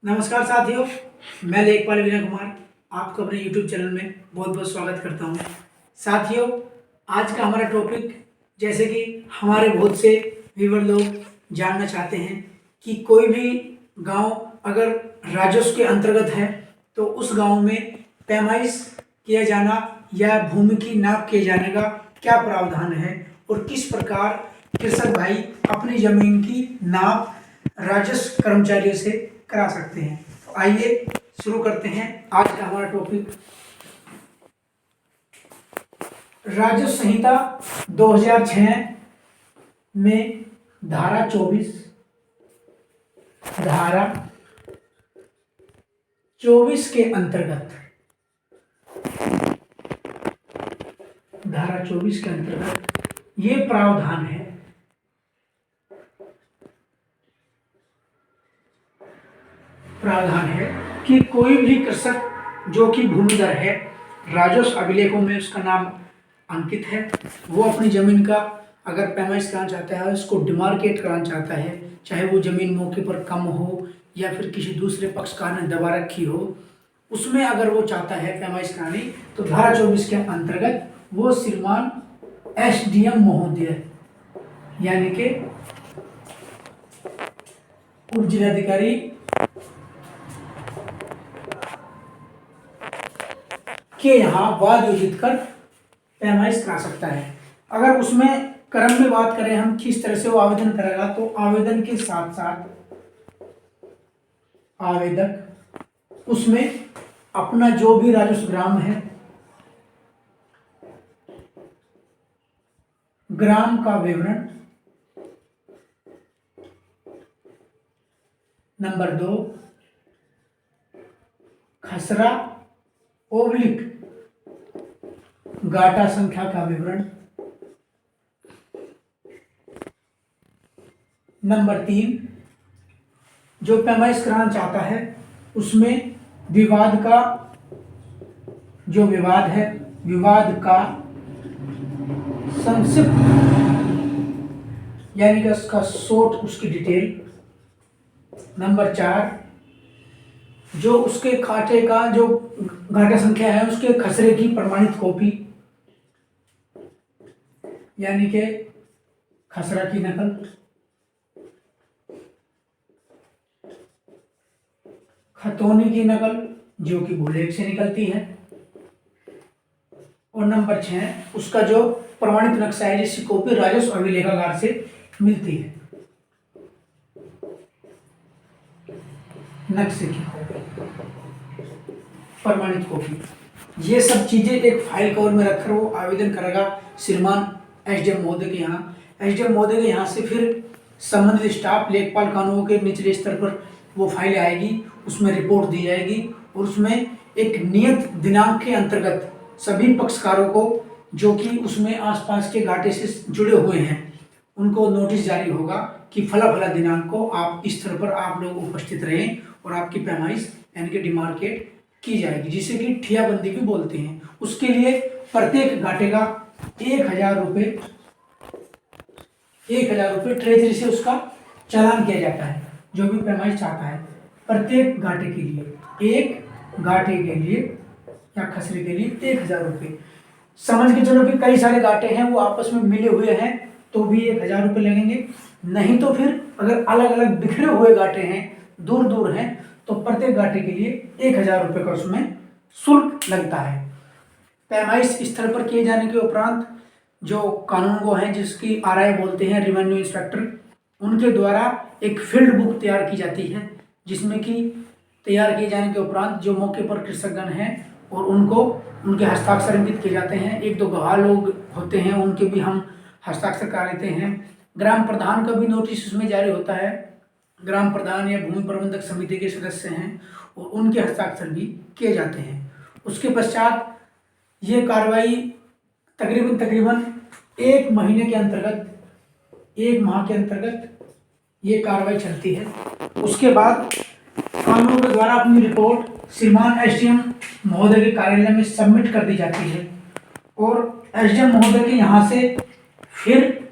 नमस्कार साथियों, मैं लेखपाल विनय कुमार आपको अपने YouTube चैनल में बहुत बहुत स्वागत करता हूं। साथियों, आज का हमारा टॉपिक, जैसे कि हमारे बहुत से व्यूअर लोग जानना चाहते हैं कि कोई भी गांव अगर राजस्व के अंतर्गत है तो उस गांव में पैमाइश किया जाना या भूमि की नाप किए जाने का क्या प्रावधान है और किस प्रकार कृषक भाई अपनी जमीन की नाप राजस्व कर्मचारियों से करा सकते हैं। तो आइए शुरू करते हैं आज का हमारा टॉपिक। राजस्व संहिता 2006 में धारा 24 के अंतर्गत ये प्रावधान है कि कोई भी कृषक जो कि भूमिधर है, राजस्व अभिलेखों में उसका नाम अंकित है, वो अपनी जमीन का अगर पैमाइश कराना चाहता है, उसको डिमार्केट कराना चाहता है, चाहे वो जमीन मौके पर कम हो या फिर किसी दूसरे पक्षकार ने दबा रखी हो, उसमें अगर वो चाहता है पैमाइश करानी, तो धारा 24 के अंतर्गत वो श्रीमान SDM महोदय यानी कि उप जिलाधिकारी के यहाँ वाद योजित कर पैमाइश करा सकता है। अगर उसमें क्रम में बात करें हम किस तरह से वो आवेदन करेगा, तो आवेदन के साथ साथ आवेदक उसमें अपना जो भी राजस्व ग्राम है, ग्राम का विवरण, नंबर 2 खसरा ओब्लिक गाटा संख्या का विवरण, नंबर 3 जो पैमाइश कराना चाहता है उसमें विवाद का जो विवाद है, विवाद का संक्षिप्त यानी कि उसका शॉर्ट, उसकी डिटेल, नंबर 4 जो उसके खाते का जो घाटा संख्या है उसके खसरे की प्रमाणित कॉपी यानी कि खसरा की नकल, खतौनी की नकल जो कि भूलेख से निकलती है, और नंबर 6 उसका जो प्रमाणित नक्शा है जिसकी कॉपी राजस्व अभिलेखागार से मिलती है, नक्शे की कॉपी, प्रमाणित कॉपी। ये सब चीजें एक फाइल कवर में रखकर वो आवेदन करेगा श्रीमान SDM महोदय के यहाँ। SDM महोदय के यहाँ से फिर संबंधित स्टाफ लेखपाल कानूनों के निचले स्तर पर वो फाइल आएगी, उसमें रिपोर्ट दी जाएगी और उसमें एक नियत दिनांक के अंतर्गत सभी पक्षकारों को जो कि उसमें आसपास के घाटे से जुड़े हुए हैं उनको नोटिस जारी होगा कि फला फला दिनांक को आप इस स्थल पर आप लोग उपस्थित रहें और आपकी पैमाइश यानी कि डिमार्केट की जाएगी, जिसे कि ठियाबंदी भी बोलते हैं। उसके लिए प्रत्येक घाटे का 1000 रुपये ट्रेजरी से उसका चालान किया जाता है। जो भी पैमाइश चाहता है प्रत्येक घाटे के लिए, एक घाटे के लिए या खसरे के लिए 1000 रुपये। समझ के चलो कि कई सारे घाटे हैं वो आपस में मिले हुए हैं तो भी 1000 रुपये लगेंगे, नहीं तो फिर अगर अलग अलग बिखरे हुए घाटे हैं, दूर दूर हैं, तो प्रत्येक घाटे के लिए 1000 रुपये का उसमें शुल्क लगता है। पैमाइश स्थल पर किए जाने के उपरांत जो कानूनगो हैं जिसकी RI बोलते हैं, रेवेन्यू इंस्पेक्टर, उनके द्वारा एक फील्ड बुक तैयार की जाती है जिसमें कि तैयार किए जाने के उपरांत जो मौके पर कृषकगण हैं और उनको उनके हस्ताक्षर अंकित किए जाते हैं। 1-2 गवाह लोग होते हैं उनके भी हम हस्ताक्षर करा लेते हैं। ग्राम प्रधान का भी नोटिस उसमें जारी होता है, ग्राम प्रधान या भूमि प्रबंधक समिति के सदस्य हैं और उनके हस्ताक्षर भी किए जाते हैं। उसके पश्चात ये कार्रवाई तकरीबन 1 महीने के अंतर्गत, 1 माह के अंतर्गत ये कार्रवाई चलती है। उसके बाद कानून के द्वारा अपनी रिपोर्ट श्रीमान SDM महोदय के कार्यालय में सबमिट कर दी जाती है और SDM महोदय के यहाँ से फिर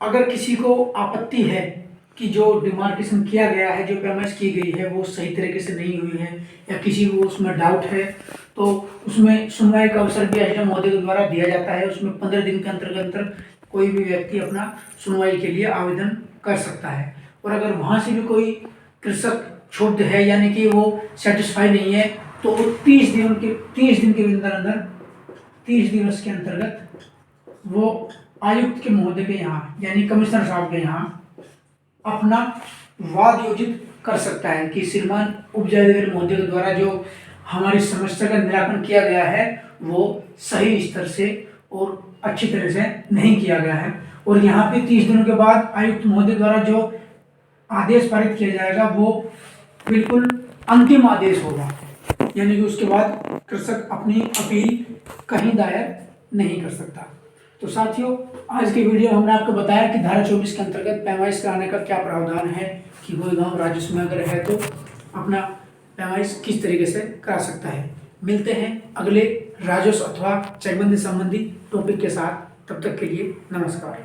अगर किसी को आपत्ति है कि जो डिमार्केशन किया गया है, जो पैमाइश की गई है वो सही तरीके से नहीं हुई है या किसी को उसमें डाउट है तो उसमें सुनवाई का अवसर भी एसडीएम महोदय के द्वारा दिया जाता है। उसमें 15 दिन के अंतर्गत कोई भी व्यक्ति अपना सुनवाई के लिए आवेदन कर सकता है। और अगर वहाँ से भी कोई कृषक क्षुब्ध है यानी कि वो सेटिस्फाई नहीं है तो वो 30 दिन के अंदर 30 दिवस के अंतर्गत वो आयुक्त के महोदय के यहाँ यानी कमिश्नर साहब के यहाँ अपना वाद योजित कर सकता है कि श्रीमान उप जिलाधिकारी महोदय के द्वारा जो हमारी समस्या का निराकरण किया गया है वो सही स्तर से और अच्छी तरह से नहीं किया गया है। और यहाँ पे 30 दिनों के बाद आयुक्त महोदय द्वारा जो आदेश पारित किया जाएगा वो बिल्कुल अंतिम आदेश होगा, यानी कि उसके बाद कृषक अपनी अपील कहीं दायर नहीं कर सकता। तो साथियों, आज के वीडियो में हमने आपको बताया कि धारा 24 के अंतर्गत पैमाइश कराने का क्या प्रावधान है कि कोई गांव राजस्व में अगर है तो अपना पैमाइश किस तरीके से करा सकता है। मिलते हैं अगले राजस्व अथवा चकबंदी संबंधी टॉपिक के साथ, तब तक के लिए नमस्कार।